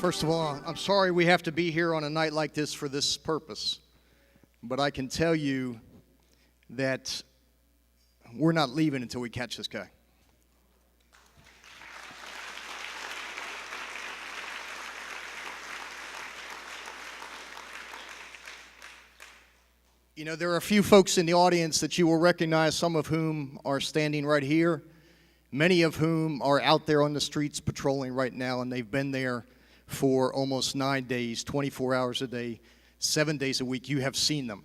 First of all, I'm sorry we have to be here on a night like this for this purpose, but I can tell you that we're not leaving until we catch this guy. You know, there are a few folks in the audience that you will recognize, some of whom are standing right here, many of whom are out there on the streets patrolling right now, and they've been there for almost 9 days, 24 hours a day, 7 days a week. You have seen them.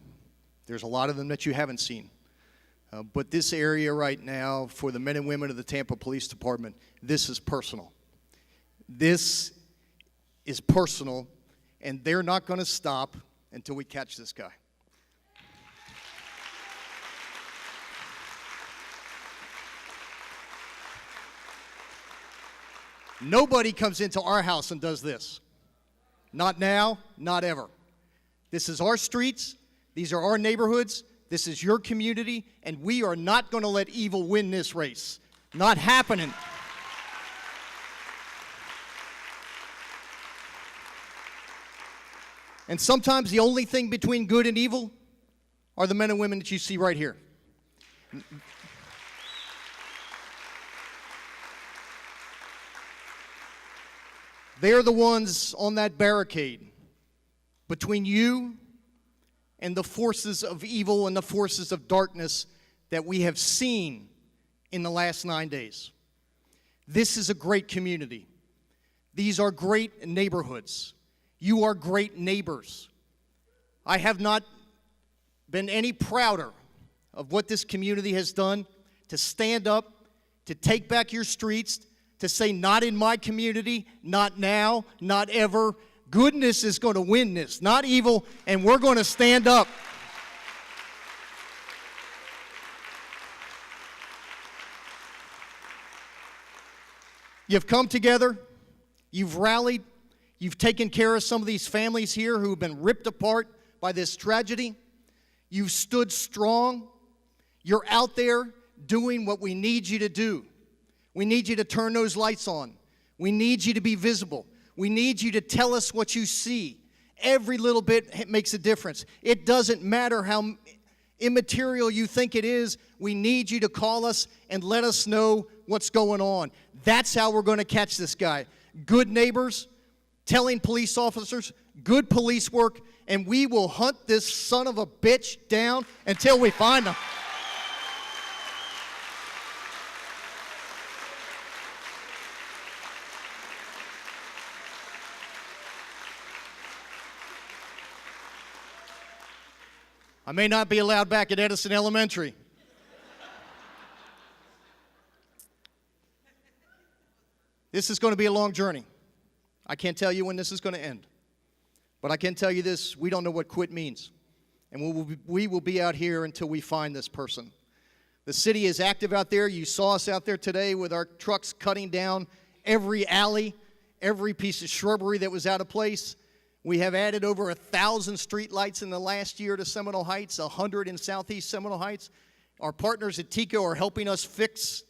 There's a lot of them that you haven't seen. But this area right now, for the men and women of the Tampa Police Department, this is personal. This is personal, and they're not going to stop until we catch this guy. Nobody comes into our house and does this. Not now, not ever. This is our streets. These are our neighborhoods. This is your community, and we are not going to let evil win this race. Not happening. And sometimes the only thing between good and evil are the men and women that you see right here. They're the ones on that barricade between you and the forces of evil and the forces of darkness that we have seen in the last 9 days. This is a great community. These are great neighborhoods. You are great neighbors. I have not been any prouder of what this community has done to stand up, to take back your streets, to say, not in my community, not now, not ever. Goodness is going to win this, not evil, and we're going to stand up. You've come together, you've rallied, you've taken care of some of these families here who have been ripped apart by this tragedy. You've stood strong. You're out there doing what we need you to do. We need you to turn those lights on. We need you to be visible. We need you to tell us what you see. Every little bit makes a difference. It doesn't matter how immaterial you think it is. We need you to call us and let us know what's going on. That's how we're going to catch this guy. Good neighbors, telling police officers, good police work, and we will hunt this son of a bitch down until we find him. I may not be allowed back at Edison Elementary. This is going to be a long journey. I can't tell you when this is going to end. But I can tell you this, we don't know what quit means. And we will be out here until we find this person. The city is active out there. You saw us out there today with our trucks cutting down every alley, every piece of shrubbery that was out of place. We have added over 1,000 street lights in the last year to Seminole Heights, 100 in southeast Seminole Heights. Our partners at TICO are helping us fix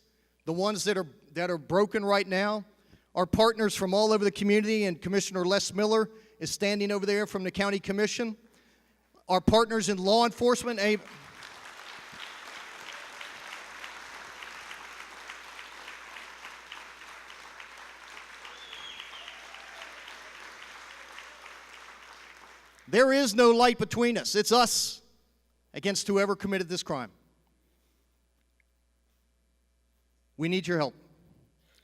the ones that are broken right now. Our partners from all over the community, and Commissioner Les Miller is standing over there from the County Commission. Our partners in law enforcement. There is no light between us. It's us against whoever committed this crime. We need your help.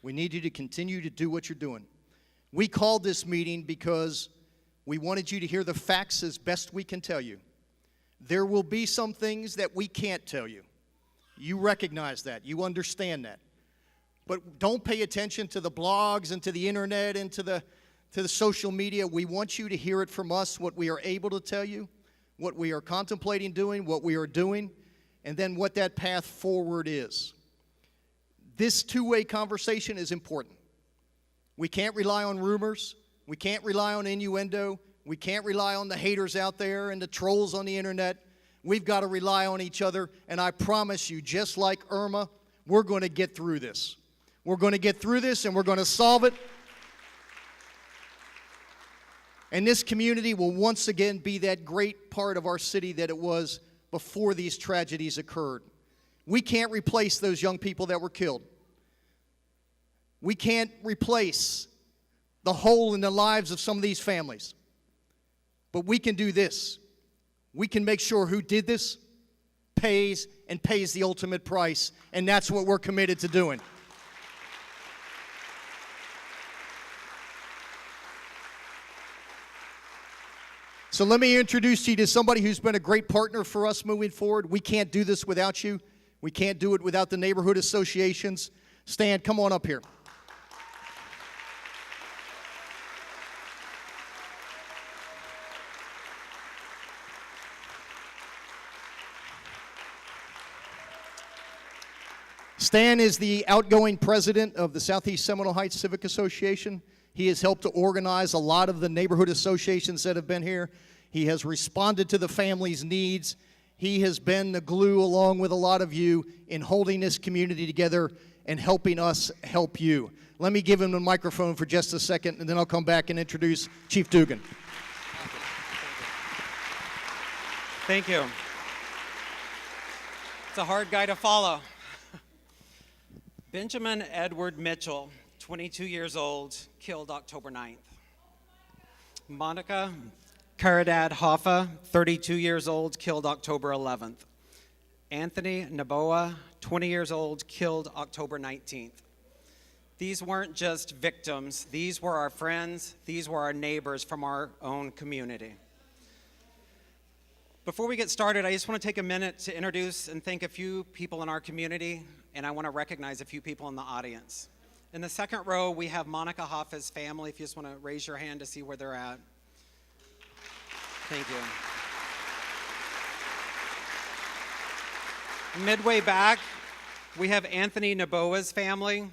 We need you to continue to do what you're doing. We called this meeting because we wanted you to hear the facts as best we can tell you. There will be some things that we can't tell you. You recognize that. You understand that. But don't pay attention to the blogs and to the internet and to the social media. We want you to hear it from us, what we are able to tell you, what we are contemplating doing, what we are doing, and then what that path forward is. This two-way conversation is important. We can't rely on rumors. We can't rely on innuendo. We can't rely on the haters out there and the trolls on the internet. We've got to rely on each other, and I promise you, just like Irma, we're going to get through this. We're going to get through this, and we're going to solve it. And this community will once again be that great part of our city that it was before these tragedies occurred. We can't replace those young people that were killed. We can't replace the hole in the lives of some of these families. But we can do this. We can make sure who did this pays and pays the ultimate price, and that's what we're committed to doing. So let me introduce you to somebody who's been a great partner for us moving forward. We can't do this without you. We can't do it without the neighborhood associations. Stan, come on up here. Stan is the outgoing president of the Southeast Seminole Heights Civic Association. He has helped to organize a lot of the neighborhood associations that have been here. He has responded to the family's needs. He has been the glue, along with a lot of you, in holding this community together and helping us help you. Let me give him the microphone for just a second, and then I'll come back and introduce Chief Dugan. Thank you. It's a hard guy to follow. Benjamin Edward Mitchell, 22 years old, killed October 9th. Monica Caridad Hoffa, 32 years old, killed October 11th. Anthony Naboa, 20 years old, killed October 19th. These weren't just victims. These were our friends. These were our neighbors from our own community. Before we get started, I just want to take a minute to introduce and thank a few people in our community, and I want to recognize a few people in the audience. In the second row, we have Monica Hoffa's family. If you just want to raise your hand to see where they're at. Thank you. Midway back, we have Anthony Naboa's family.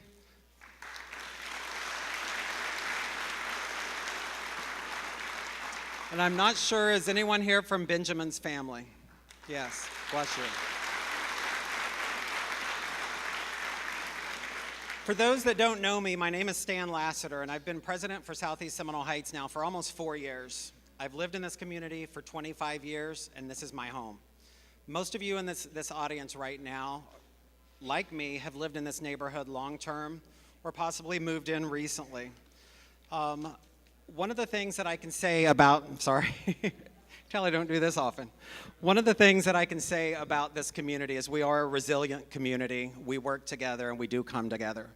And I'm not sure, is anyone here from Benjamin's family? Yes, bless you. For those that don't know me, my name is Stan Lassiter, and I've been president for Southeast Seminole Heights now for almost 4 years. I've lived in this community for 25 years, and this is my home. Most of you in this audience right now, like me, have lived in this neighborhood long-term or possibly moved in recently. One of the things that I can say about, tell I don't do this often. One of the things that I can say about this community is we are a resilient community. We work together and we do come together.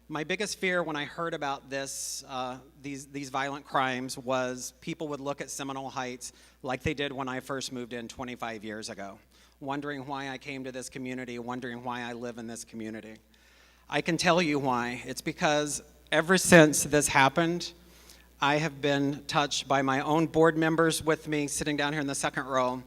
My biggest fear when I heard about this, these violent crimes, was people would look at Seminole Heights like they did when I first moved in 25 years ago, wondering why I came to this community, wondering why I live in this community. I can tell you why. It's because ever since this happened, I have been touched by my own board members with me sitting down here in the second row.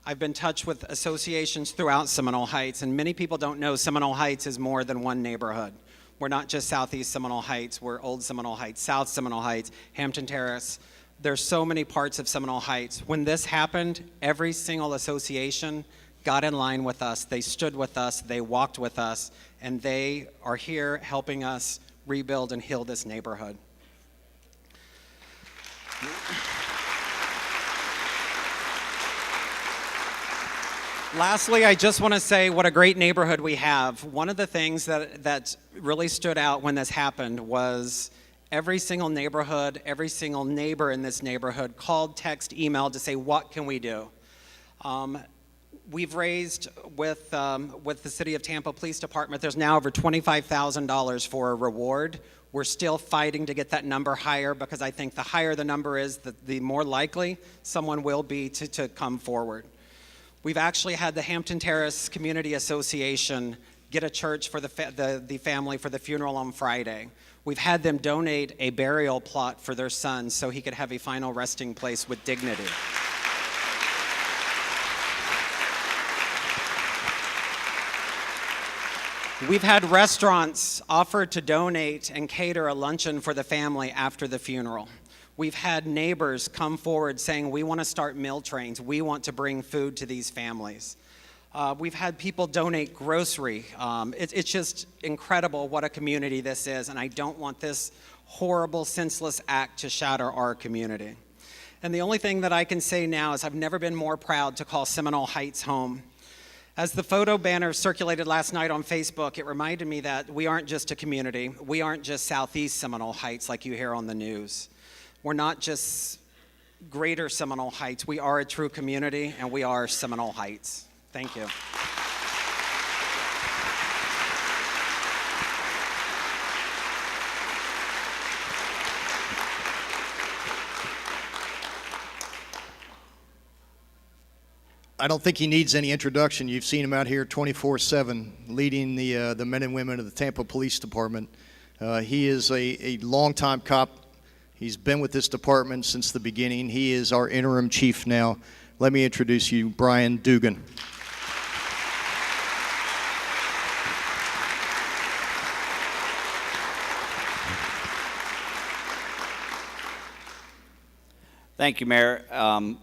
I've been touched with associations throughout Seminole Heights, and many people don't know Seminole Heights is more than one neighborhood. We're not just Southeast Seminole Heights, we're Old Seminole Heights, South Seminole Heights, Hampton Terrace. There's so many parts of Seminole Heights. When this happened, every single association got in line with us. They stood with us, they walked with us, and they are here helping us rebuild and heal this neighborhood. Lastly, I just want to say what a great neighborhood we have. One of the things that really stood out when this happened was every single neighborhood, every single neighbor in this neighborhood called, text, emailed to say, what can we do? We've raised with the City of Tampa Police Department, there's now over $25,000 for a reward. We're still fighting to get that number higher because I think the higher the number is, the more likely someone will be to come forward. We've actually had the Hampton Terrace Community Association get a church for the family for the funeral on Friday. We've had them donate a burial plot for their son so he could have a final resting place with dignity. We've had restaurants offer to donate and cater a luncheon for the family after the funeral. We've had neighbors come forward saying, we want to start meal trains. We want to bring food to these families. We've had people donate grocery. It's just incredible what a community this is, and I don't want this horrible, senseless act to shatter our community. And the only thing that I can say now is I've never been more proud to call Seminole Heights home. As the photo banner circulated last night on Facebook, it reminded me that we aren't just a community. We aren't just Southeast Seminole Heights like you hear on the news. We're not just Greater Seminole Heights. We are a true community, and we are Seminole Heights. Thank you. I don't think he needs any introduction. You've seen him out here 24/7 leading the men and women of the Tampa Police Department. He is a longtime cop. He's been with this department since the beginning. He is our interim chief now. Let me introduce you, Brian Dugan. Thank you, Mayor.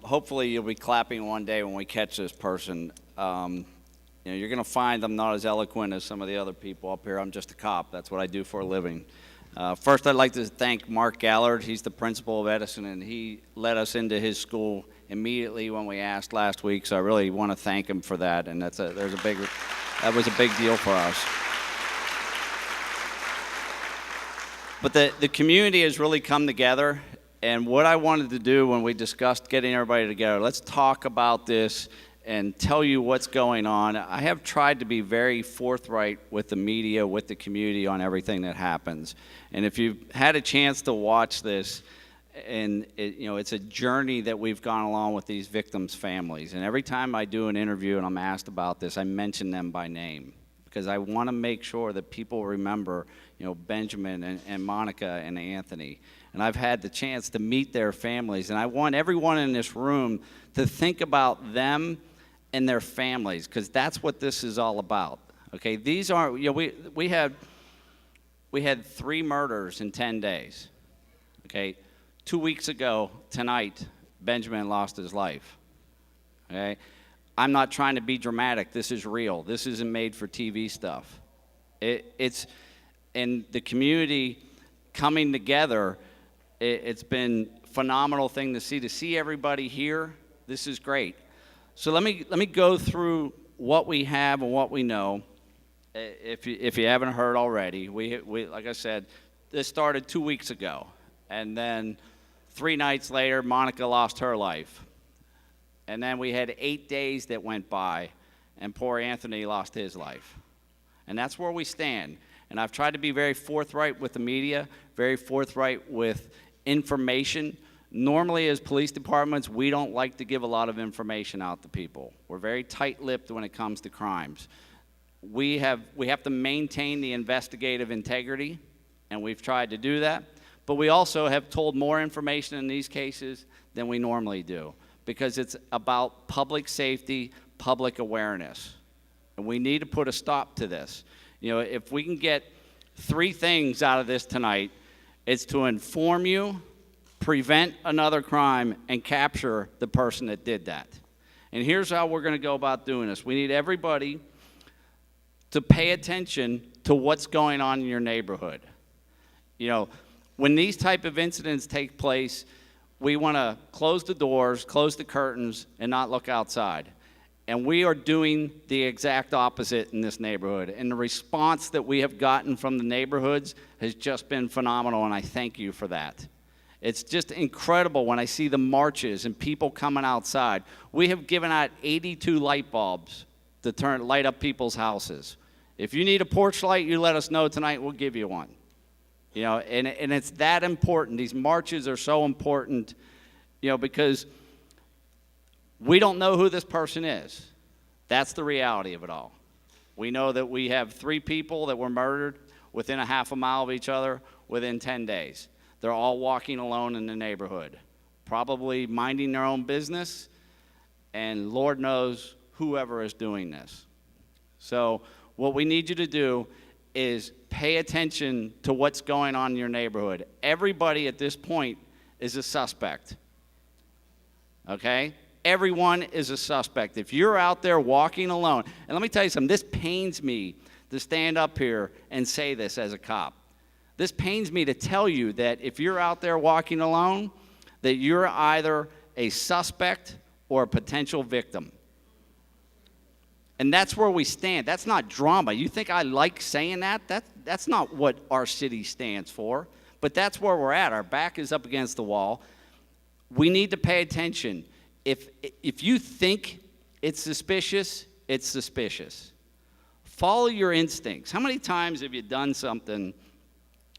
Hopefully you'll be clapping one day when we catch this person. You're going to find I'm not as eloquent as some of the other people up here. I'm just a cop. That's what I do for a living. First, I'd like to thank Mark Gallard. He's the principal of Edison, and he led us into his school immediately when we asked last week, so I really want to thank him for that, and that was a big deal for us. But the community has really come together. And what I wanted to do when we discussed getting everybody together, let's talk about this and tell you what's going on. I have tried to be very forthright with the media, with the community on everything that happens. And if you've had a chance to watch this, and it's a journey that we've gone along with these victims' families. And every time I do an interview and I'm asked about this, I mention them by name because I want to make sure that people remember, Benjamin and Monica and Anthony. And I've had the chance to meet their families, and I want everyone in this room to think about them and their families, because that's what this is all about. Okay, these aren't. We had 3 murders in 10 days. Okay, 2 weeks ago tonight, Benjamin lost his life. Okay, I'm not trying to be dramatic. This is real. This isn't made for TV stuff. It's in the community coming together. It's been a phenomenal thing to see everybody here. This is great. So let me go through what we have and what we know. If you haven't heard already, we like I said, this started 2 weeks ago, and then 3 nights later, Monica lost her life, and then we had 8 days that went by, and poor Anthony lost his life, and that's where we stand. And I've tried to be very forthright with the media, very forthright with information. Normally, as police departments, we don't like to give a lot of information out to people. We're very tight-lipped when it comes to crimes. We have to maintain the investigative integrity, and we've tried to do that. But we also have told more information in these cases than we normally do, because it's about public safety, public awareness. And we need to put a stop to this. If we can get 3 things out of this tonight, it's to inform you, prevent another crime, and capture the person that did that. And here's how we're going to go about doing this. We need everybody to pay attention to what's going on in your neighborhood. When these type of incidents take place, we want to close the doors, close the curtains, and not look outside. And we are doing the exact opposite in this neighborhood. And the response that we have gotten from the neighborhoods has just been phenomenal, and I thank you for that. It's just incredible when I see the marches and people coming outside. We have given out 82 light bulbs to light up people's houses. If you need a porch light, you let us know tonight, we'll give you one. And it's that important. These marches are so important, because we don't know who this person is. That's the reality of it all. We know that we have 3 people that were murdered within a half a mile of each other within 10 days. They're all walking alone in the neighborhood, probably minding their own business, and Lord knows whoever is doing this. So what we need you to do is pay attention to what's going on in your neighborhood. Everybody at this point is a suspect, okay? Everyone is a suspect. If you're out there walking alone, and let me tell you something, this pains me to stand up here and say this as a cop. This pains me to tell you that if you're out there walking alone, that you're either a suspect or a potential victim. And that's where we stand. That's not drama. You think I like saying that? That's not what our city stands for. But that's where we're at. Our back is up against the wall. We need to pay attention. If you think it's suspicious, it's suspicious. Follow your instincts. How many times have you done something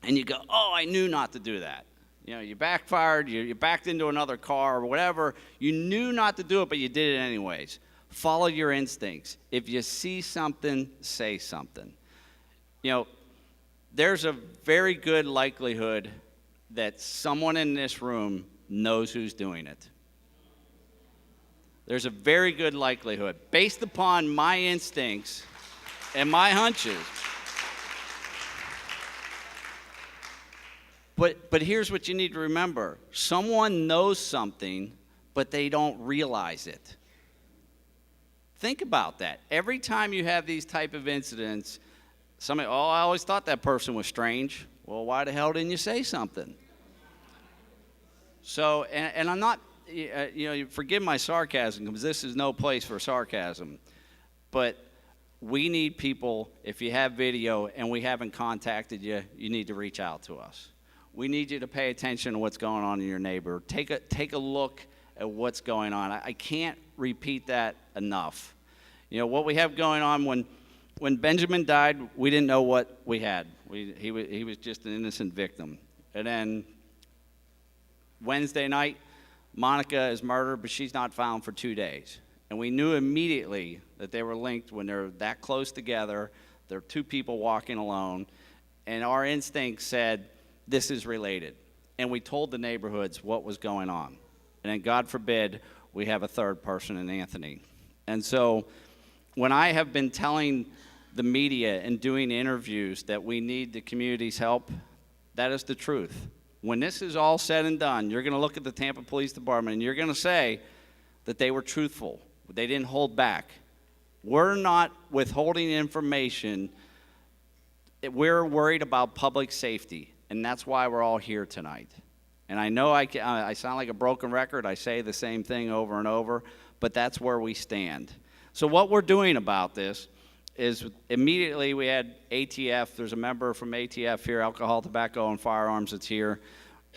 and you go, oh, I knew not to do that? You know, you backfired, you backed into another car or whatever. You knew not to do it, but you did it anyways. Follow your instincts. If you see something, say something. You know, there's a very good likelihood that someone in this room knows who's doing it. There's a very good likelihood, based upon my instincts and my hunches. But here's what you need to remember. Someone knows something, but they don't realize it. Think about that. Every time you have these type of incidents, somebody, oh, I always thought that person was strange. Well, why the hell didn't you say something? So, and I'm not, forgive my sarcasm, because this is no place for sarcasm. But we need people, if you have video and we haven't contacted you, you need to reach out to us. We need you to pay attention to what's going on in your neighborhood. Take a look at what's going on. I can't repeat that enough. You know, what we have going on, when Benjamin died, we didn't know what we had. He was just an innocent victim. And then Wednesday night, Monica is murdered, but she's not found for 2 days. And we knew immediately that they were linked when they're that close together. There are two people walking alone. And our instinct said, this is related. And we told the neighborhoods what was going on. And then, God forbid, we have a third person in Anthony. And so when I have been telling the media and doing interviews that we need the community's help, that is the truth. When this is all said and done, you're going to look at the Tampa Police Department and you're going to say that they were truthful. They didn't hold back. We're not withholding information. We're worried about public safety, and that's why we're all here tonight. And I know I sound like a broken record. I say the same thing over and over, but that's where we stand. So what we're doing about this is immediately we had ATF. There's a member from ATF here, Alcohol, Tobacco, and Firearms, that's here.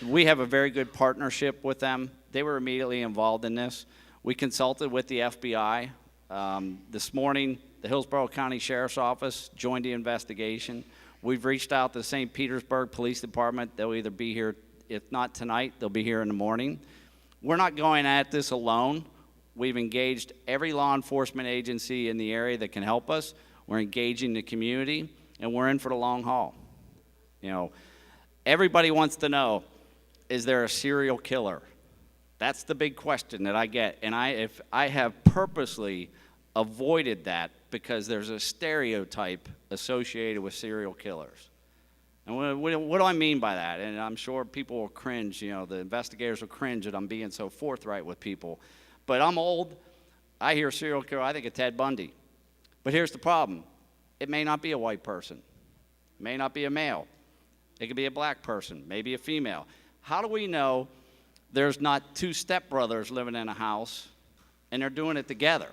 We have a very good partnership with them. They were immediately involved in this. We consulted with the FBI. This morning, the Hillsborough County Sheriff's Office joined the investigation. We've reached out to the St. Petersburg Police Department. They'll either be here, if not tonight, they'll be here in the morning. We're not going at this alone. We've engaged every law enforcement agency in the area that can help us. We're engaging the community, and we're in for the long haul. You know, everybody wants to know, is there a serial killer? That's the big question that I get, and I have purposely avoided that because there's a stereotype associated with serial killers. And what do I mean by that? And I'm sure people will cringe, the investigators will cringe that I'm being so forthright with people. But I'm old. I hear serial killer, I think of Ted Bundy. But here's the problem. It may not be a white person. It may not be a male. It could be a black person, maybe a female. How do we know there's not two stepbrothers living in a house and they're doing it together?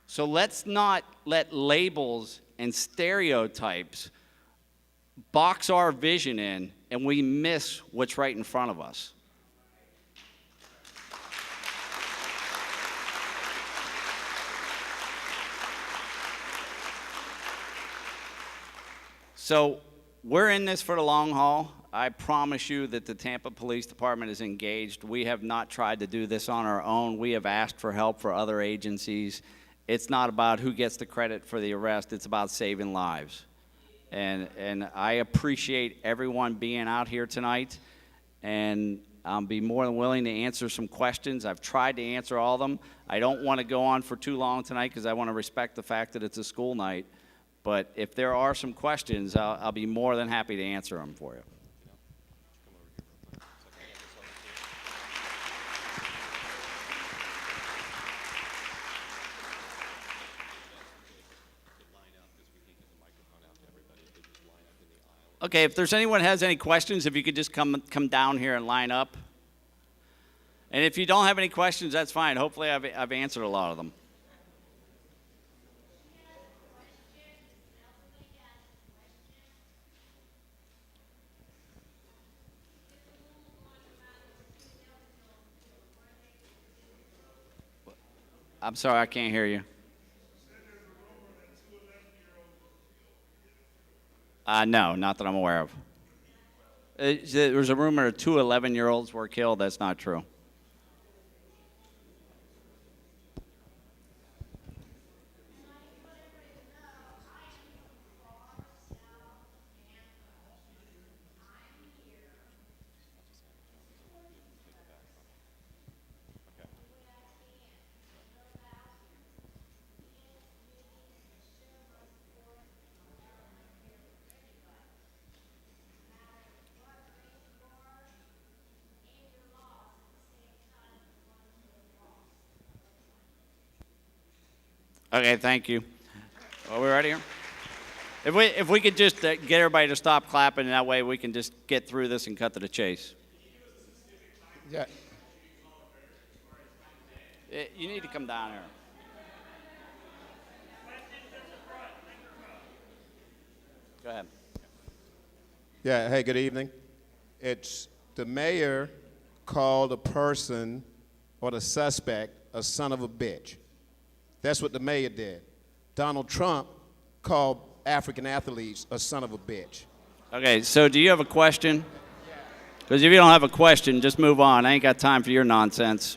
So let's not let labels and stereotypes box our vision in and we miss what's right in front of us. So we're in this for the long haul. I promise you that the Tampa Police Department is engaged. We have not tried to do this on our own. We have asked for help for other agencies. It's not about who gets the credit for the arrest. It's about saving lives. And I appreciate everyone being out here tonight. And I'll be more than willing to answer some questions. I've tried to answer all of them. I don't want to go on for too long tonight because I want to respect the fact that it's a school night. But if there are some questions, I'll be more than happy to answer them for you. Okay, if there's anyone has any questions, if you could just come down here and line up. And if you don't have any questions, that's fine. Hopefully I've answered a lot of them. I'm sorry, I can't hear you. No, not that I'm aware of. There's a rumor that 2 11-year-olds were killed. That's not true. Okay, thank you. Are we ready here? If we could just get everybody to stop clapping, that way we can just get through this and cut to the chase. Yeah. You need to come down here. Go ahead. Yeah, hey, good evening. It's the mayor called a person or the suspect a son of a bitch. That's what the mayor did. Donald Trump called African athletes a son of a bitch. Okay, so do you have a question? Because if you don't have a question, just move on. I ain't got time for your nonsense.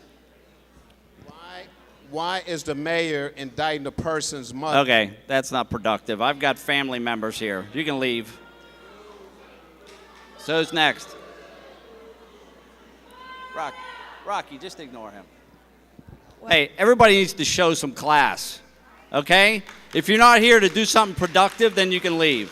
Why is the mayor indicting the person's mother? Okay, that's not productive. I've got family members here. You can leave. So who's next? Rocky, just ignore him. Hey, everybody needs to show some class, okay? If you're not here to do something productive, then you can leave.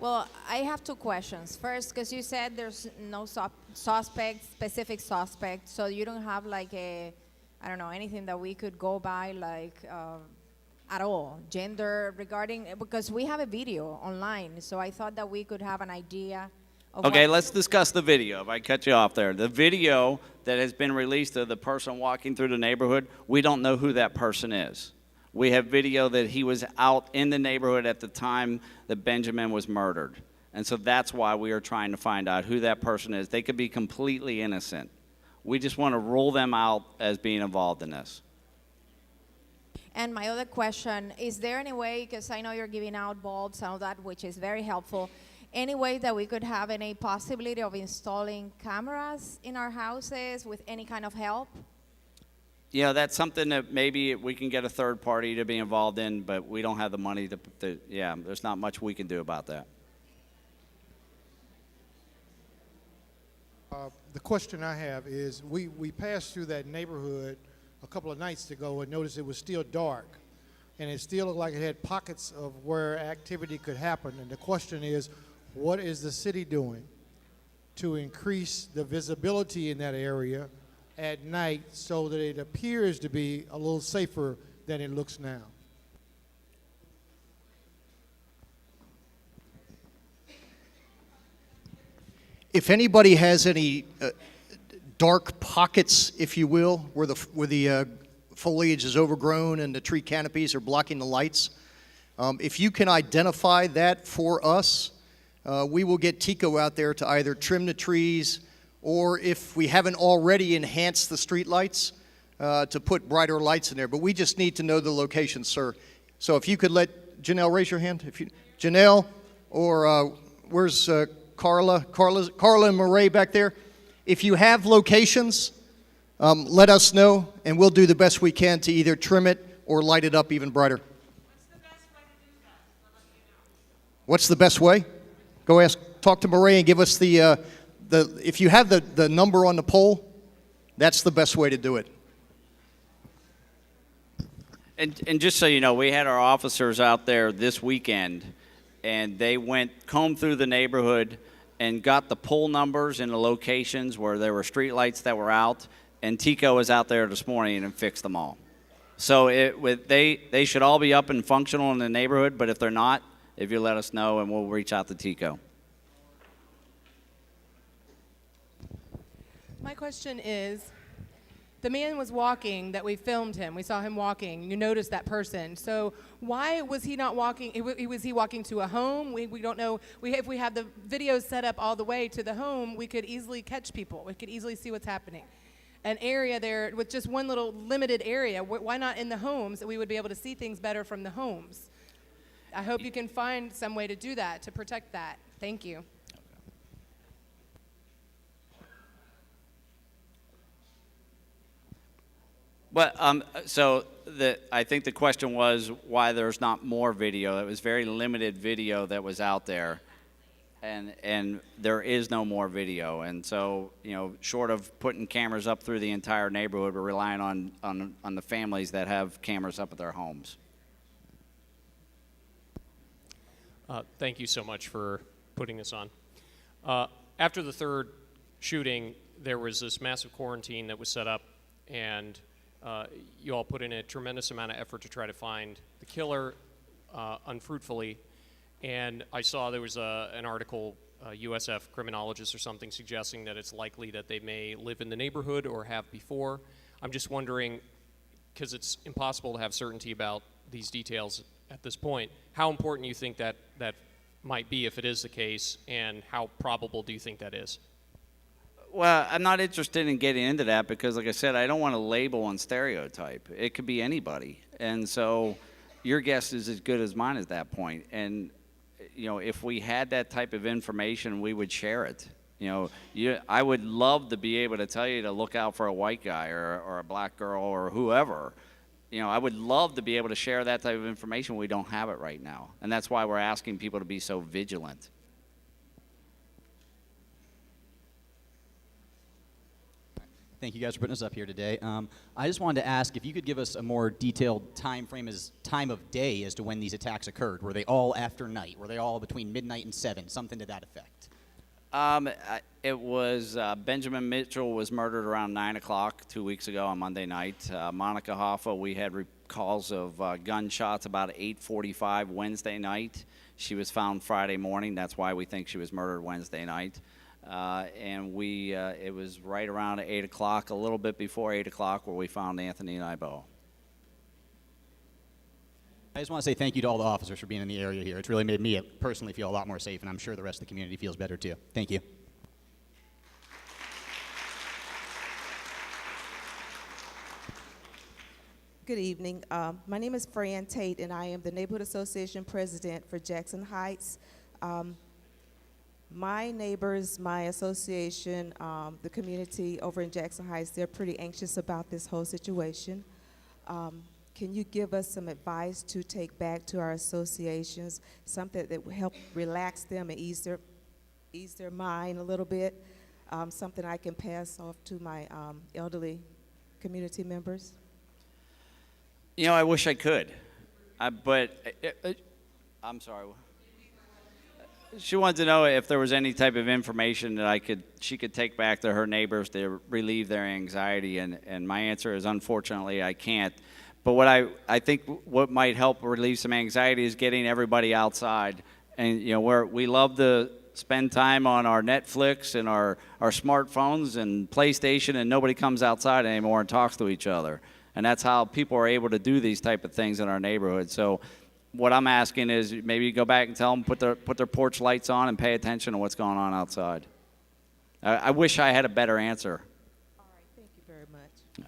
Well, I have 2 questions. First, because you said there's no specific suspect, so you don't have like I don't know, anything that we could go by like at all, gender regarding, because we have a video online, so I thought that we could have an idea of Okay, let's discuss the video, if I cut you off there. The video that has been released of the person walking through the neighborhood, we don't know who that person is. We have video that he was out in the neighborhood at the time that Benjamin was murdered. And so that's why we are trying to find out who that person is. They could be completely innocent. We just want to rule them out as being involved in this. And my other question, is there any way, because I know you're giving out bulbs and all that, which is very helpful, any way that we could have any possibility of installing cameras in our houses with any kind of help? Yeah, that's something that maybe we can get a third party to be involved in, but we don't have the money to yeah, there's not much we can do about that. The question I have is, we passed through that neighborhood a couple of nights ago and noticed it was still dark. And it still looked like it had pockets of where activity could happen. And the question is, what is the city doing to increase the visibility in that area at night so that it appears to be a little safer than it looks now? If anybody has any dark pockets, if you will, where the foliage is overgrown and the tree canopies are blocking the lights, if you can identify that for us, we will get Tico out there to either trim the trees, or if we haven't already enhanced the street lights, to put brighter lights in there. But we just need to know the location, sir. So if you could let Janelle raise your hand. Janelle, or where's Carla and Murray back there. If you have locations, let us know, and we'll do the best we can to either trim it or light it up even brighter. What's the best way? Go talk to Murray and give us if you have the number on the pole, that's the best way to do it. And just so you know, we had our officers out there this weekend, and they combed through the neighborhood and got the pole numbers in the locations where there were street lights that were out, and Tico was out there this morning and fixed them all. So they should all be up and functional in the neighborhood, but if they're not, if you let us know, and we'll reach out to TICO. My question is, the man was walking that we filmed him. We saw him walking. You noticed that person. So why was he not walking? Was he walking to a home? We don't know. If we have the videos set up all the way to the home, we could easily catch people. We could easily see what's happening. An area there with just one little limited area. Why not in the homes? We would be able to see things better from the homes. I hope you can find some way to do that, to protect that. Thank you. But I think the question was why there's not more video. It was very limited video that was out there, and there is no more video. And so, short of putting cameras up through the entire neighborhood, we're relying on the families that have cameras up at their homes. Thank you so much for putting this on. After the third shooting, there was this massive quarantine that was set up, and you all put in a tremendous amount of effort to try to find the killer unfruitfully. And I saw there was an article, USF criminologist or something, suggesting that it's likely that they may live in the neighborhood or have before. I'm just wondering, because it's impossible to have certainty about these details at this point, how important you think that might be if it is the case, and how probable do you think that is? Well, I'm not interested in getting into that because, like I said, I don't want to label and stereotype. It could be anybody. And so your guess is as good as mine at that point. And, if we had that type of information, we would share it. I would love to be able to tell you to look out for a white guy or a black girl or whoever. I would love to be able to share that type of information. We don't have it right now. And that's why we're asking people to be so vigilant. Thank you guys for putting us up here today. I just wanted to ask if you could give us a more detailed time frame as time of day as to when these attacks occurred. Were they all after night? Were they all between midnight and 7? Something to that effect. It was Benjamin Mitchell was murdered around 9 o'clock 2 weeks ago on Monday night. Monica Hoffa, we had calls of gunshots about 8:45 Wednesday night. She was found Friday morning. That's why we think she was murdered Wednesday night. And it was right around 8 o'clock, a little bit before 8 o'clock, where we found Anthony Nybo. I just want to say thank you to all the officers for being in the area here. It's really made me personally feel a lot more safe, and I'm sure the rest of the community feels better too. Thank you. Good evening. My name is Fran Tate, and I am the Neighborhood Association President for Jackson Heights. My neighbors, my association, the community over in Jackson Heights, they're pretty anxious about this whole situation. Can you give us some advice to take back to our associations, something that will help relax them and ease their mind a little bit, something I can pass off to my elderly community members? I wish I could, but I'm sorry. She wanted to know if there was any type of information that she could take back to her neighbors to relieve their anxiety, and my answer is unfortunately I can't. But what I think what might help relieve some anxiety is getting everybody outside, and we love to spend time on our Netflix and our smartphones and PlayStation, and nobody comes outside anymore and talks to each other, and that's how people are able to do these type of things in our neighborhood. So what I'm asking is maybe you go back and tell them put their porch lights on and pay attention to what's going on outside. I wish I had a better answer. All right, thank you very much.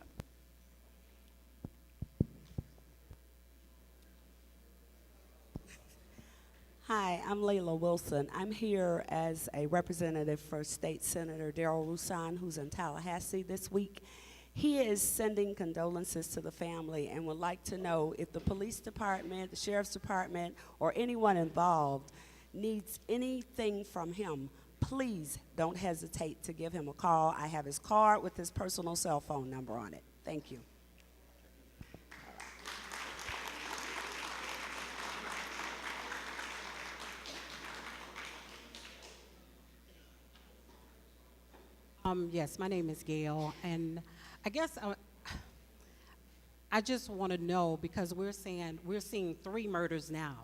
Hi, I'm Layla Wilson. I'm here as a representative for State Senator Darrell Roussan, who's in Tallahassee this week. He is sending condolences to the family and would like to know if the police department, the sheriff's department, or anyone involved needs anything from him. Please don't hesitate to give him a call. I have his card with his personal cell phone number on it. Thank you. Yes, my name is Gail, and I guess I just want to know, because we're seeing 3 murders now,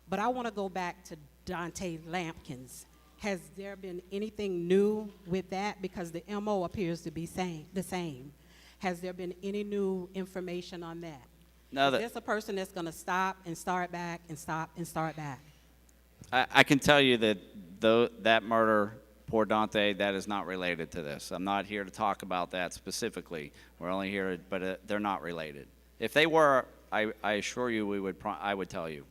but I want to go back to Dante Lampkins. Has there been anything new with that? Because the MO appears to be the same. Has there been any new information on that? No, Is this a person that's going to stop and start back and stop and start back? I can tell you that that murder, poor Dante, that is not related to this. I'm not here to talk about that specifically. We're only here, but they're not related. If they were, I assure you, I would tell you.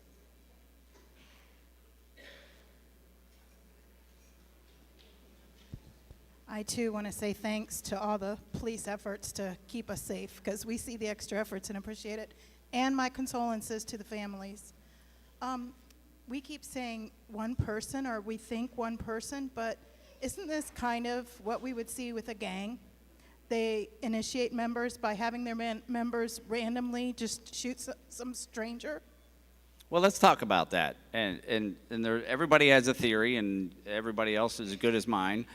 I too want to say thanks to all the police efforts to keep us safe, because we see the extra efforts and appreciate it. And my condolences to the families. We keep saying one person, or we think one person, but isn't this kind of what we would see with a gang? They initiate members by having their members randomly just shoot some stranger. Well, let's talk about that. And everybody has a theory, and everybody else is as good as mine.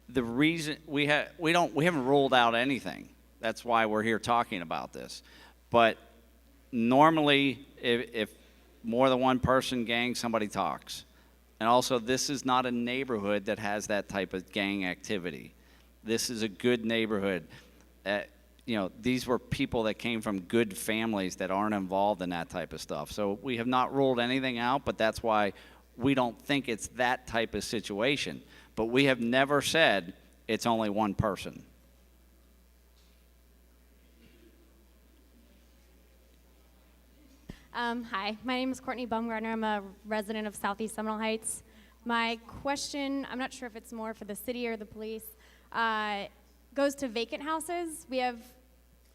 The reason we haven't ruled out anything. That's why we're here talking about this. But normally, if more than one person gang, somebody talks. And also, this is not a neighborhood that has that type of gang activity. This is a good neighborhood. These were people that came from good families that aren't involved in that type of stuff. So we have not ruled anything out, but that's why we don't think it's that type of situation. But we have never said it's only one person. Hi, my name is Courtney Baumgartner. I'm a resident of Southeast Seminole Heights. My question, I'm not sure if it's more for the city or the police, goes to vacant houses. We have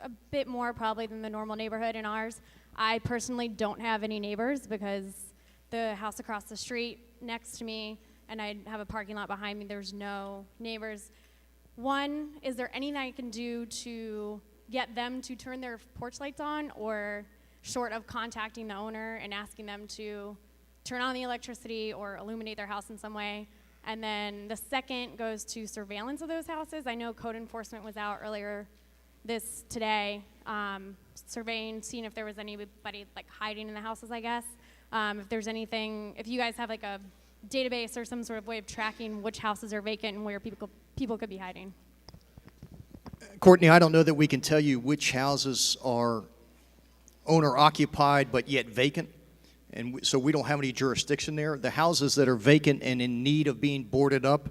a bit more probably than the normal neighborhood in ours. I personally don't have any neighbors because the house across the street next to me, and I have a parking lot behind me, there's no neighbors. One, is there anything I can do to get them to turn their porch lights on, or short of contacting the owner and asking them to turn on the electricity or illuminate their house in some way? And then the second goes to surveillance of those houses. I know code enforcement was out earlier today, surveying, seeing if there was anybody like hiding in the houses, I guess. If there's anything, if you guys have like a database or some sort of way of tracking which houses are vacant and where people could be hiding. Courtney, I don't know that we can tell you which houses are owner occupied but yet vacant, and so we don't have any jurisdiction there. The houses that are vacant and in need of being boarded up,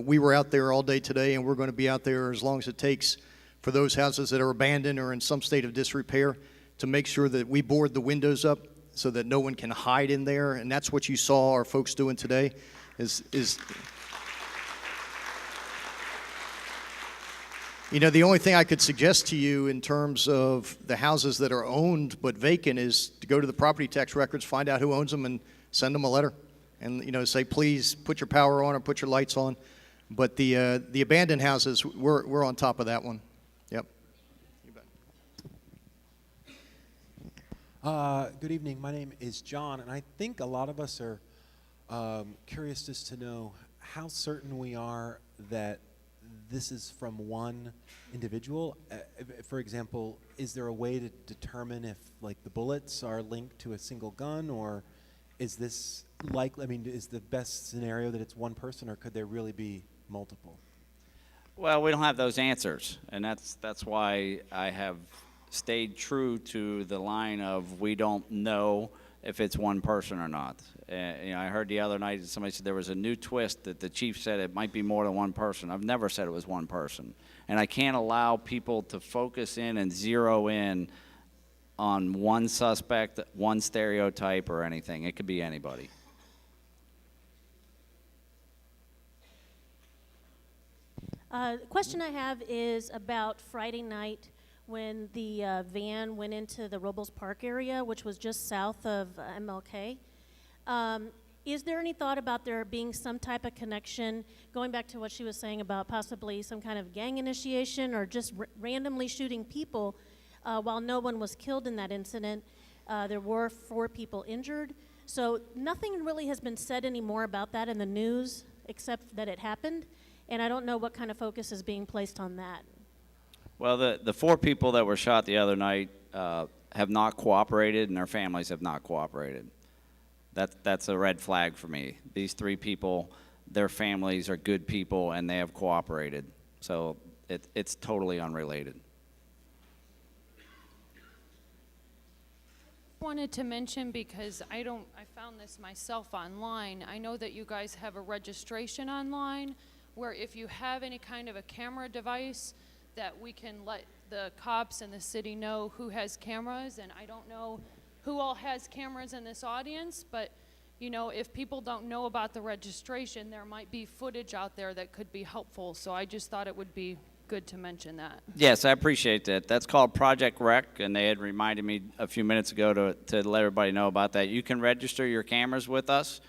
we were out there all day today, and we're going to be out there as long as it takes for those houses that are abandoned or in some state of disrepair to make sure that we board the windows up so that no one can hide in there. And that's what you saw our folks doing today is the only thing I could suggest to you in terms of the houses that are owned but vacant is to go to the property tax records, find out who owns them, and send them a letter. And, say, please put your power on or put your lights on. But the abandoned houses, we're on top of that one. Yep. You bet. Good evening. My name is John, and I think a lot of us are curious just to know how certain we are that this is from one individual. For example, is there a way to determine if, like, the bullets are linked to a single gun, or is this is the best scenario that it's one person, or could there really be multiple? Well, we don't have those answers, and that's why I have stayed true to the line of we don't know if it's one person or not. I heard the other night somebody said there was a new twist that the chief said it might be more than one person. I've never said it was one person, and I can't allow people to focus in and zero in on one suspect, one stereotype, or anything. It could be anybody. The question I have is about Friday night when the van went into the Robles Park area, which was just south of MLK. Is there any thought about there being some type of connection, going back to what she was saying about possibly some kind of gang initiation or just randomly shooting people? While no one was killed in that incident, there were 4 people injured. So nothing really has been said anymore about that in the news except that it happened. And I don't know what kind of focus is being placed on that. Well, the 4 people that were shot the other night, have not cooperated and their families have not cooperated. That's a red flag for me. These 3 people, their families are good people and they have cooperated. So it's totally unrelated. Wanted to mention, because I found this myself online. I know that you guys have a registration online where if you have any kind of a camera device, that we can let the cops and the city know who has cameras. And I don't know who all has cameras in this audience, but you know, if people don't know about the registration, there might be footage out there that could be helpful. So I just thought it would be good to mention that. Yes, I appreciate that. That's called Project Rec, and they had reminded me a few minutes ago to let everybody know about that. You can register your cameras with us.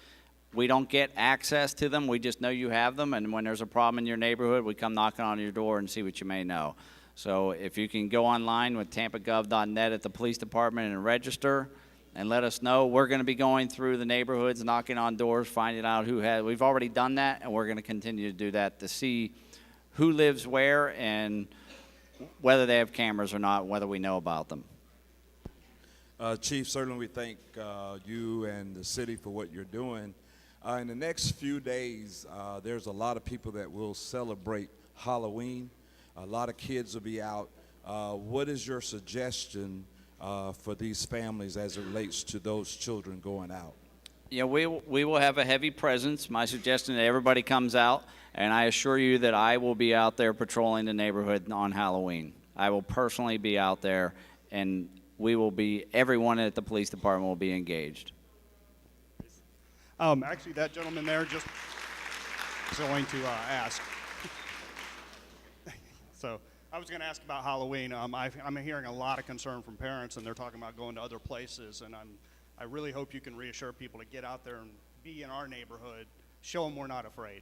We don't get access to them. We just know you have them, and when there's a problem in your neighborhood, we come knocking on your door and see what you may know. So if you can go online with tampagov.net at the police department and register and let us know, we're going to be going through the neighborhoods, knocking on doors, finding out who has. We've already done that, and we're going to continue to do that to see who lives where and whether they have cameras or not, whether we know about them. Chief, certainly we thank you and the city for what you're doing. In the next few days, there's a lot of people that will celebrate Halloween. A lot of kids will be out. What is your suggestion for these families as it relates to those children going out? Yeah, we will have a heavy presence. My suggestion that everybody comes out, and I assure you that I will be out there patrolling the neighborhood on Halloween. I will personally be out there, and everyone at the police department will be engaged. Actually, that gentleman there just going to ask. So I was going to ask about Halloween. I'm hearing a lot of concern from parents, and they're talking about going to other places, and I really hope you can reassure people to get out there and be in our neighborhood, show them we're not afraid.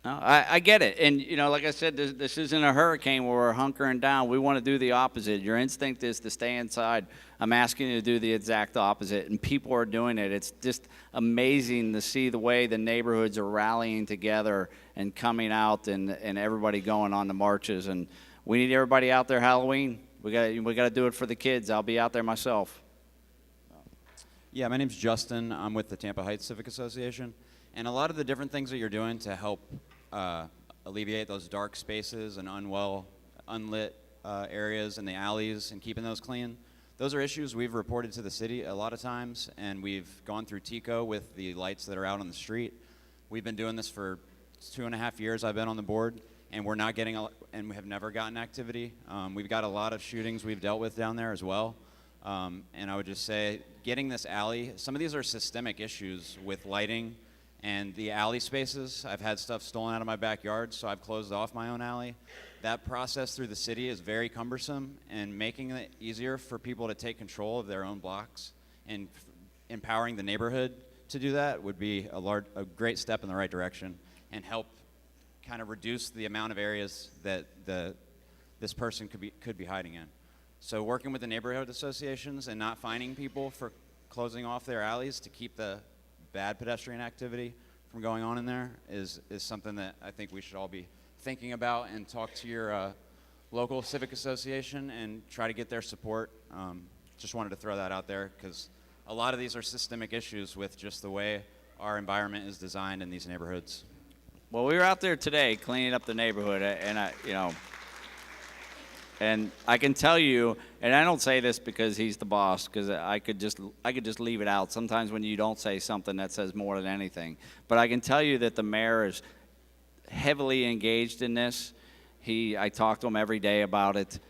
No, I get it. And, you know, like I said, this isn't a hurricane where we're hunkering down. We want to do the opposite. Your instinct is to stay inside. I'm asking you to do the exact opposite, and people are doing it. It's just amazing to see the way the neighborhoods are rallying together and coming out and everybody going on the marches. And we need everybody out there Halloween. We got to do it for the kids. I'll be out there myself. Yeah, my name's Justin. I'm with the Tampa Heights Civic Association. And a lot of the different things that you're doing to help alleviate those dark spaces and unlit areas in the alleys and keeping those clean, those are issues we've reported to the city a lot of times, and we've gone through TICO with the lights that are out on the street. We've been doing this for 2.5 years I've been on the board, and we're not getting, and we have never gotten activity. We've got a lot of shootings we've dealt with down there as well. And I would just say, getting this alley, some of these are systemic issues with lighting and the alley spaces. I've had stuff stolen out of my backyard, so I've closed off my own alley. That process through the city is very cumbersome, and making it easier for people to take control of their own blocks and empowering the neighborhood to do that would be a great step in the right direction and help kind of reduce the amount of areas that this person could be hiding in. So working with the neighborhood associations and not fining people for closing off their alleys to keep the bad pedestrian activity from going on in there is something that I think we should all be thinking about, and talk to your local civic association and try to get their support. Just wanted to throw that out there because a lot of these are systemic issues with just the way our environment is designed in these neighborhoods. Well, we were out there today cleaning up the neighborhood, and I can tell you, and I don't say this because he's the boss, because I could just leave it out. Sometimes when you don't say something, that says more than anything. But I can tell you that the mayor is heavily engaged in this. I talk to him every day about it.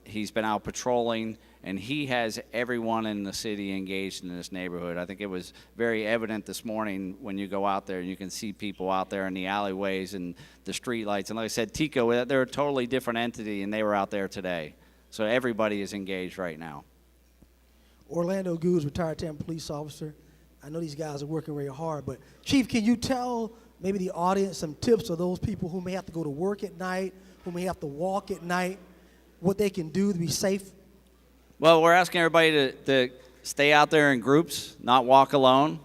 He's been out patrolling, and he has everyone in the city engaged in this neighborhood. I think it was very evident this morning when you go out there and you can see people out there in the alleyways and the street lights. And like I said, TICO, they're a totally different entity, and they were out there today. So everybody is engaged right now. Orlando Goose, retired Tampa police officer. I know these guys are working very hard, but Chief, can you tell maybe the audience some tips of those people who may have to go to work at night, who may have to walk at night, what they can do to be safe? Well, we're asking everybody to stay out there in groups, not walk alone.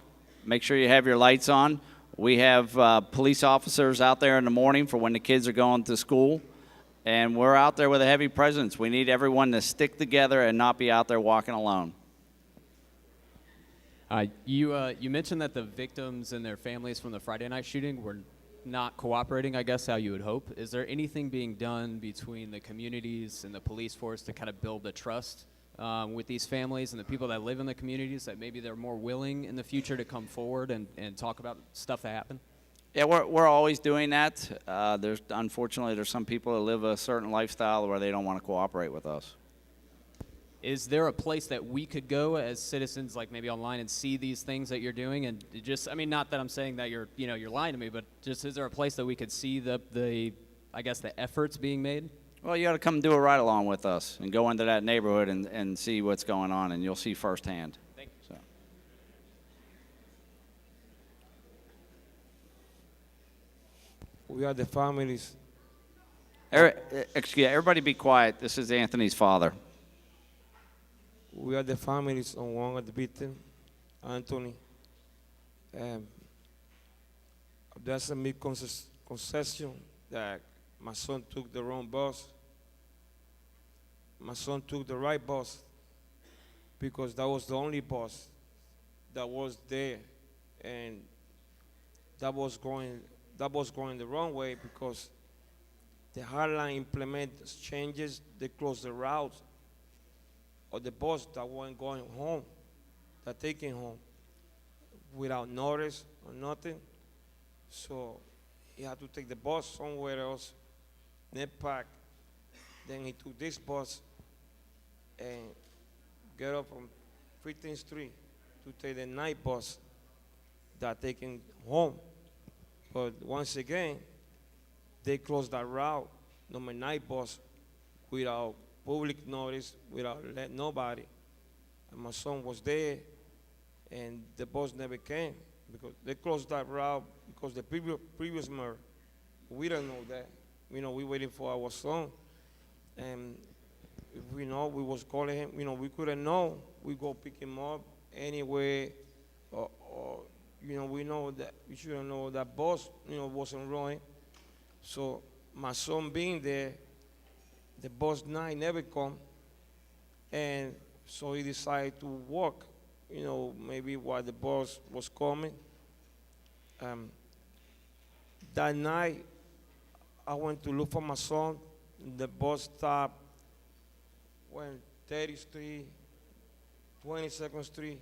Make sure you have your lights on. We have police officers out there in the morning for when the kids are going to school. And we're out there with a heavy presence. We need everyone to stick together and not be out there walking alone. You mentioned that the victims and their families from the Friday night shooting were not cooperating, I guess, how you would hope. Is there anything being done between the communities and the police force to kind of build the trust with these families and the people that live in the communities, that maybe they're more willing in the future to come forward and talk about stuff that happened? Yeah, we're always doing that. Unfortunately, there's some people that live a certain lifestyle where they don't want to cooperate with us. Is there a place that we could go as citizens, like maybe online, and see these things that you're doing? And just, I mean, not that I'm saying that you're lying to me, but just, is there a place that we could see the efforts being made? Well, you got to come do a ride along with us and go into that neighborhood and see what's going on, and you'll see firsthand. Thank you. So. We are the families. Everybody be quiet. This is Anthony's father. We are the families on one of the victims, Anthony. There's a misconception that my son took the wrong bus. My son took the right bus because that was the only bus that was there, and that was going the wrong way because the hardline implements changes. They closed the route of the bus that weren't going home, that taking home without notice or nothing. So he had to take the bus somewhere else, net pack. Then he took this bus and get up on 15th Street to take the night bus that taking home. But once again, they closed that route, number 9 bus, without public notice, without letting nobody. And my son was there, and the bus never came because they closed that route because the previous mayor, we don't know that. We waiting for our son, and if we know, we was calling him. We couldn't know. We go pick him up anyway, or we know that we shouldn't know that bus, wasn't running. So my son being there, the bus 9 never come, and so he decided to walk, maybe while the bus was coming. That night, I went to look for my son. The bus stopped, went 30th Street, 22nd Street,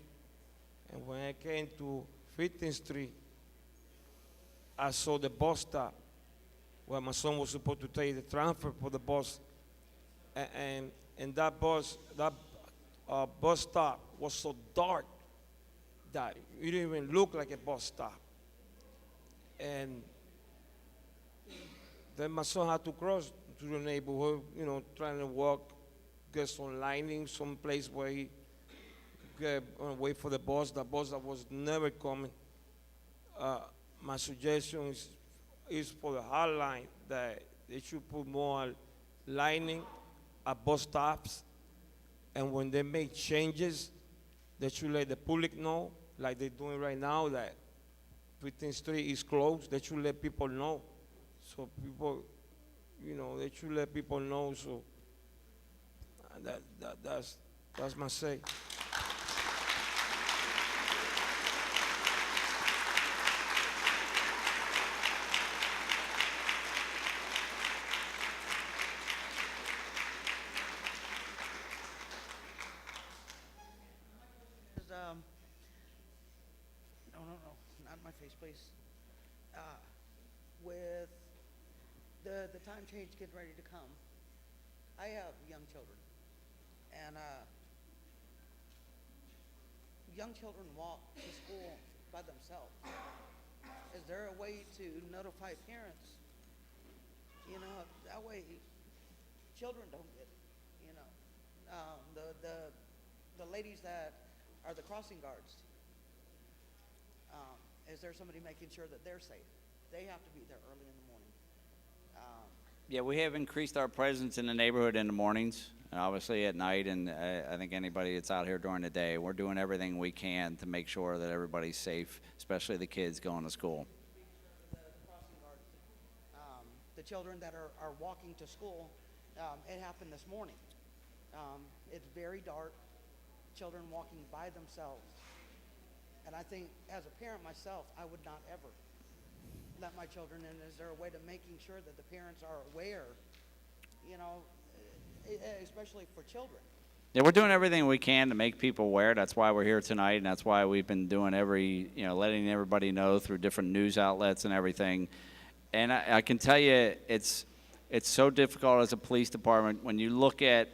and when I came to 15th Street, I saw the bus stop where my son was supposed to take the transfer for the bus. And that bus stop was so dark that it didn't even look like a bus stop. And then my son had to cross to the neighborhood, trying to walk, get some lining, some place where he could wait for the bus that was never coming. My suggestion is for the hard line that they should put more lining at bus stops, and when they make changes, they should let the public know, like they're doing right now, that 15th Street is closed. They should let people know. So people, they should let people know. So that's my say. No, not my face, please. With the time change getting ready to come, I have young children, and young children walk to school by themselves. Is there a way to notify parents? That way children don't get the ladies that are the crossing guards. Is there somebody making sure that they're safe? They have to be there early in the morning. Yeah, we have increased our presence in the neighborhood in the mornings, and obviously at night, and I think anybody that's out here during the day, we're doing everything we can to make sure that everybody's safe, especially the kids going to school. The children that are walking to school. It happened this morning. It's very dark, children walking by themselves. And I think as a parent myself, I would not ever let my children in. Is there a way to making sure that the parents are aware, you know, especially for children? Yeah, we're doing everything we can to make people aware. That's why we're here tonight, and that's why we've been doing letting everybody know through different news outlets and everything. And I can tell you, it's so difficult as a police department when you look at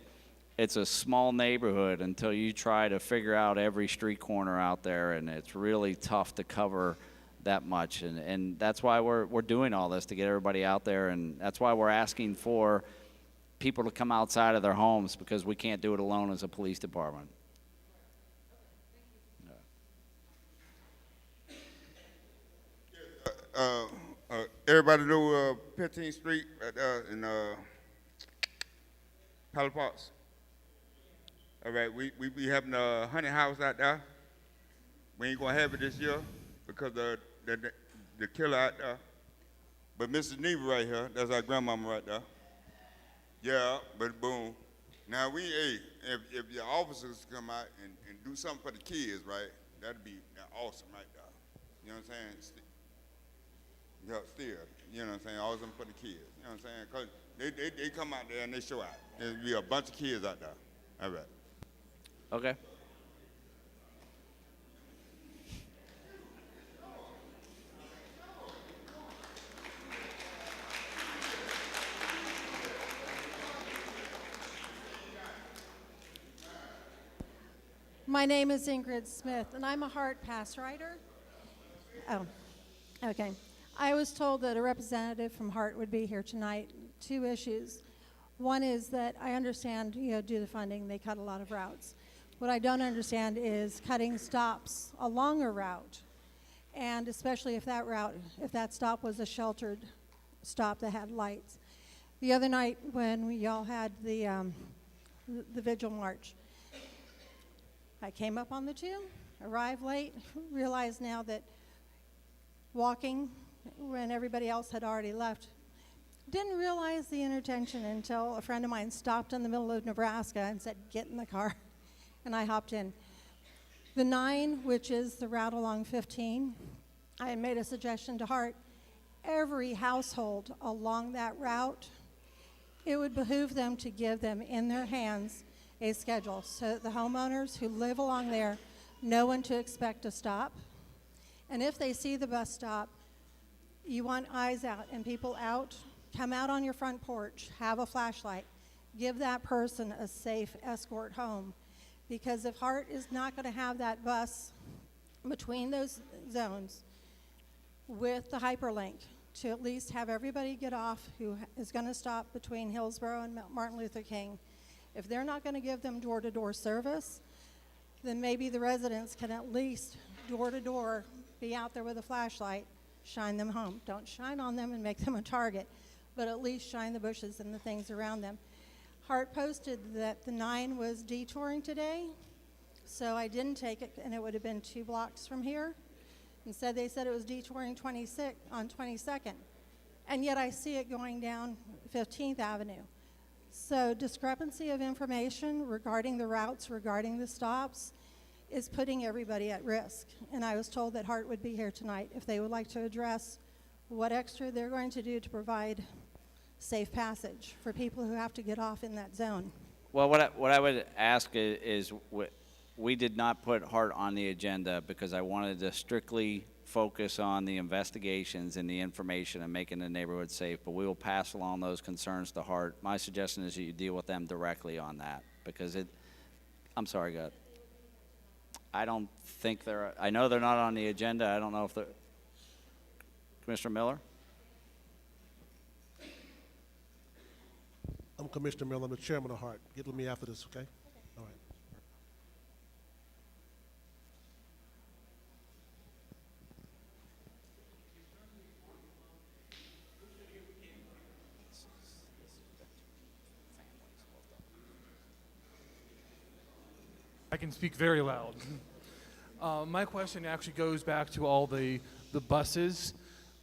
it's a small neighborhood until you try to figure out every street corner out there, and it's really tough to cover that much. And that's why we're doing all this, to get everybody out there, and that's why we're asking for people to come outside of their homes, because we can't do it alone as a police department. Everybody know 15th Street in Palo Parks? All right, we having a honey house out there. We ain't gonna have it this year because the killer out there. But Mrs. Neva right here, that's our grandmama right there. Yeah, but boom. Now if your officers come out and do something for the kids, right, that'd be awesome right there. You know what I'm saying? Yeah, still, you know what I'm saying? All of them for the kids, you know what I'm saying? Because they come out there and they show out. There'll be a bunch of kids out there. All right. Okay. My name is Ingrid Smith, and I'm a HART pass rider. Oh, okay. I was told that a representative from HART would be here tonight. Two issues. One is that I understand, due to funding, they cut a lot of routes. What I don't understand is cutting stops along a route, and especially if that stop was a sheltered stop that had lights. The other night when y'all had the vigil march, I came up on the tube, arrived late, realized now that walking when everybody else had already left. Didn't realize the intertension until a friend of mine stopped in the middle of Nebraska and said, "Get in the car," and I hopped in. The 9, which is the route along 15, I had made a suggestion to HART. Every household along that route, it would behoove them to give them in their hands a schedule so that the homeowners who live along there know when to expect to stop. And if they see the bus stop, you want eyes out and people out. Come out on your front porch, have a flashlight, give that person a safe escort home. Because if HART is not going to have that bus between those zones with the hyperlink to at least have everybody get off who is going to stop between Hillsborough and Martin Luther King, if they're not going to give them door-to-door service, then maybe the residents can at least door-to-door be out there with a flashlight, shine them home. Don't shine on them and make them a target, but at least shine the bushes and the things around them. HART posted that the 9 was detouring today, so I didn't take it, and it would have been 2 blocks from here. Instead, they said it was detouring 26 on 22nd, and yet I see it going down 15th Avenue. So discrepancy of information regarding the routes, regarding the stops, is putting everybody at risk. And I was told that HART would be here tonight if they would like to address what extra they're going to do to provide safe passage for people who have to get off in that zone. Well, what I would ask is we did not put HART on the agenda because I wanted to strictly focus on the investigations and the information and making the neighborhood safe, but we will pass along those concerns to HART. My suggestion is that you deal with them directly on that, because I'm sorry, God. I don't think I know they're not on the agenda. I don't know if they're, Commissioner Miller? I'm Commissioner Miller. I'm the chairman of HART. Get with me after this, okay? All right. I can speak very loud. My question actually goes back to all the buses.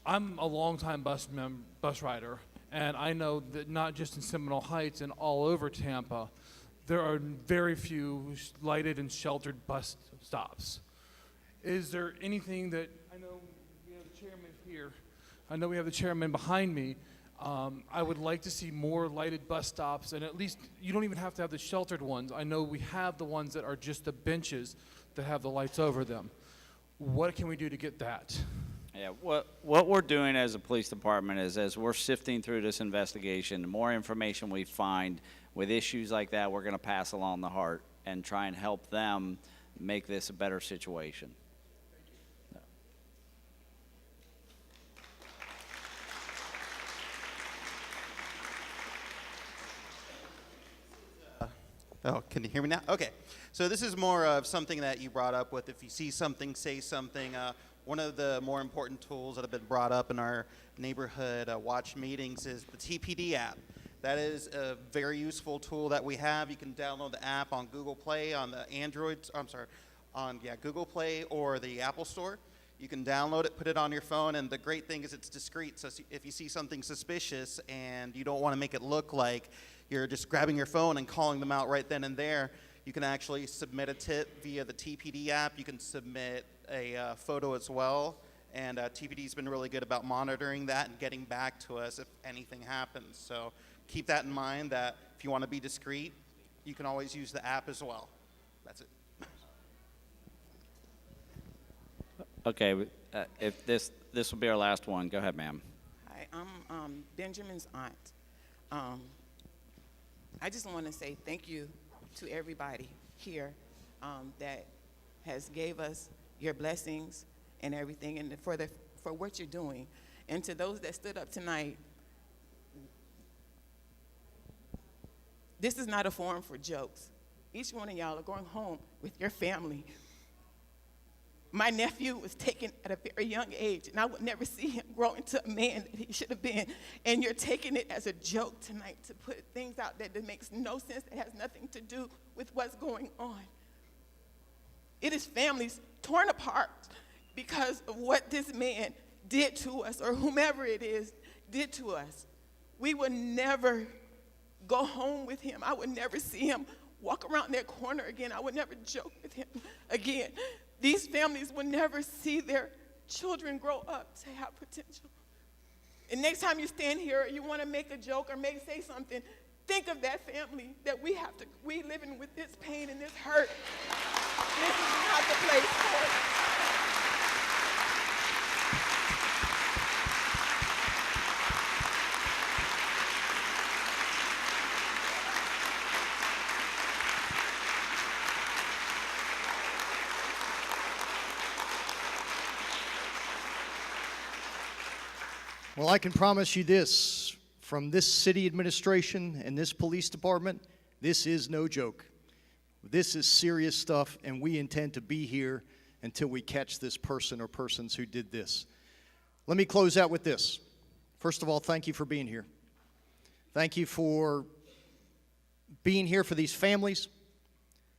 I'm a longtime bus rider, And I know that not just in Seminole Heights and all over Tampa, there are very few lighted and sheltered bus stops. Is there anything that, I know we have the chairman here, I know we have the chairman behind me, I would like to see more lighted bus stops, and at least, you don't even have to have the sheltered ones. I know we have the ones that are just the benches that have the lights over them. What can we do to get that? Yeah, what we're doing as a police department is, as we're sifting through this investigation, the more information we find with issues like that, we're going to pass along the heart and try and help them make this a better situation. Oh, can you hear me now? Okay. So this is more of something that you brought up with, if you see something, say something. One of the more important tools that have been brought up in our neighborhood watch meetings is the TPD app. That is a very useful tool that we have. You can download the app on Google Play, on the Google Play or the Apple Store. You can download it, put it on your phone, and the great thing is it's discreet. So if you see something suspicious and you don't want to make it look like you're just grabbing your phone and calling them out right then and there, you can actually submit a tip via the TPD app. You can submit a photo as well. And TPD's been really good about monitoring that and getting back to us if anything happens. So keep that in mind, that if you want to be discreet, you can always use the app as well. That's it. Okay, if this will be our last one. Go ahead, ma'am. Hi, I'm Benjamin's aunt. I just want to say thank you to everybody here that has gave us your blessings and everything, and for what you're doing. And to those that stood up tonight, this is not a forum for jokes. Each one of y'all are going home with your family. My nephew was taken at a very young age, and I would never see him grow into a man that he should have been. And you're taking it as a joke tonight to put things out there that makes no sense, that has nothing to do with what's going on. It is families torn apart because of what this man did to us, or whomever it is did to us. We would never go home with him. I would never see him walk around that corner again. I would never joke with him again. These families will never see their children grow up to have potential. And next time you stand here, you want to make a joke or say something, think of that family that we living with this pain and this hurt. This is not the place for it. Well, I can promise you this, from this city administration and this police department, this is no joke. This is serious stuff, and we intend to be here until we catch this person or persons who did this. Let me close out with this. First of all, thank you for being here. Thank you for being here for these families.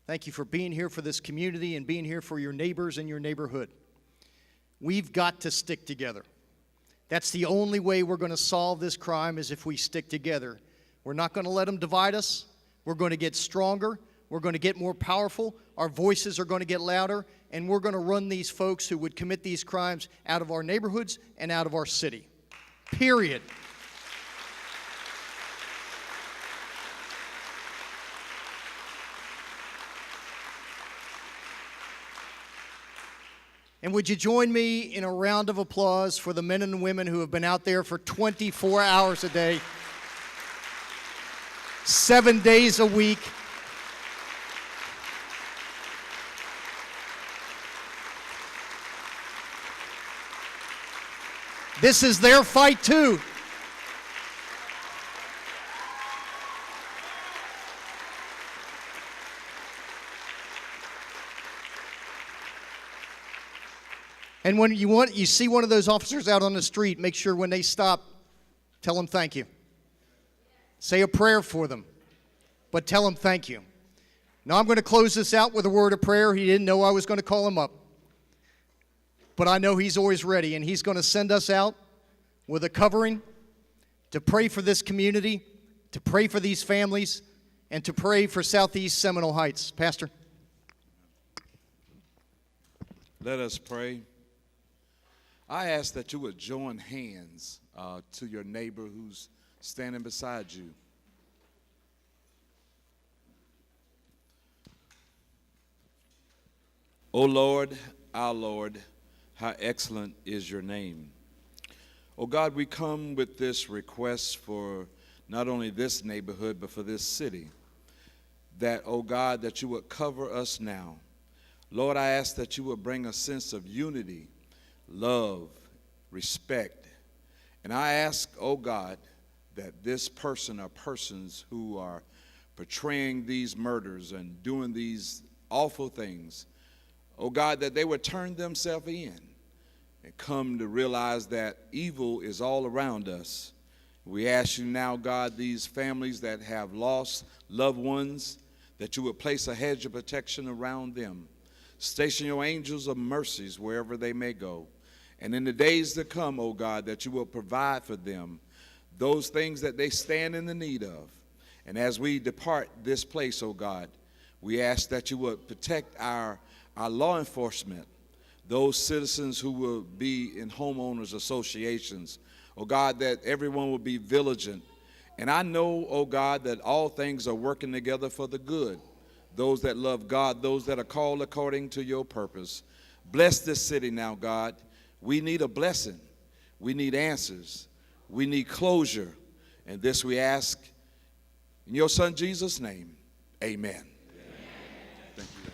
Thank you for being here for this community and being here for your neighbors and your neighborhood. We've got to stick together. That's the only way we're going to solve this crime, is if we stick together. We're not going to let them divide us. We're going to get stronger. We're going to get more powerful. Our voices are going to get louder, and we're going to run these folks who would commit these crimes out of our neighborhoods and out of our city. Period. And would you join me in a round of applause for the men and women who have been out there for 24 hours a day, 7 days a week. This is their fight too. And when you see one of those officers out on the street, make sure when they stop, tell them thank you. Say a prayer for them, but tell them thank you. Now I'm going to close this out with a word of prayer. He didn't know I was going to call him up, but I know he's always ready, and he's going to send us out with a covering to pray for this community, to pray for these families, and to pray for Southeast Seminole Heights. Pastor. Let us pray. I ask that you would join hands to your neighbor who's standing beside you. O Lord, our Lord, how excellent is your name. Oh God, we come with this request for not only this neighborhood, but for this city, that, oh God, that you would cover us now. Lord, I ask that you would bring a sense of unity, love, respect. And I ask, oh God, that this person or persons who are portraying these murders and doing these awful things, oh God, that they would turn themselves in and come to realize that evil is all around us. We ask you now, God, these families that have lost loved ones, that you would place a hedge of protection around them. Station your angels of mercies wherever they may go. And in the days to come, oh God, that you will provide for them those things that they stand in the need of. And as we depart this place, oh God, we ask that you would protect our law enforcement, those citizens who will be in homeowners associations. Oh God, that everyone will be vigilant. And I know, oh God, that all things are working together for the good. Those that love God, those that are called according to your purpose. Bless this city now, God. We need a blessing. We need answers. We need closure. And this we ask in your son Jesus' name. Amen. Thank you.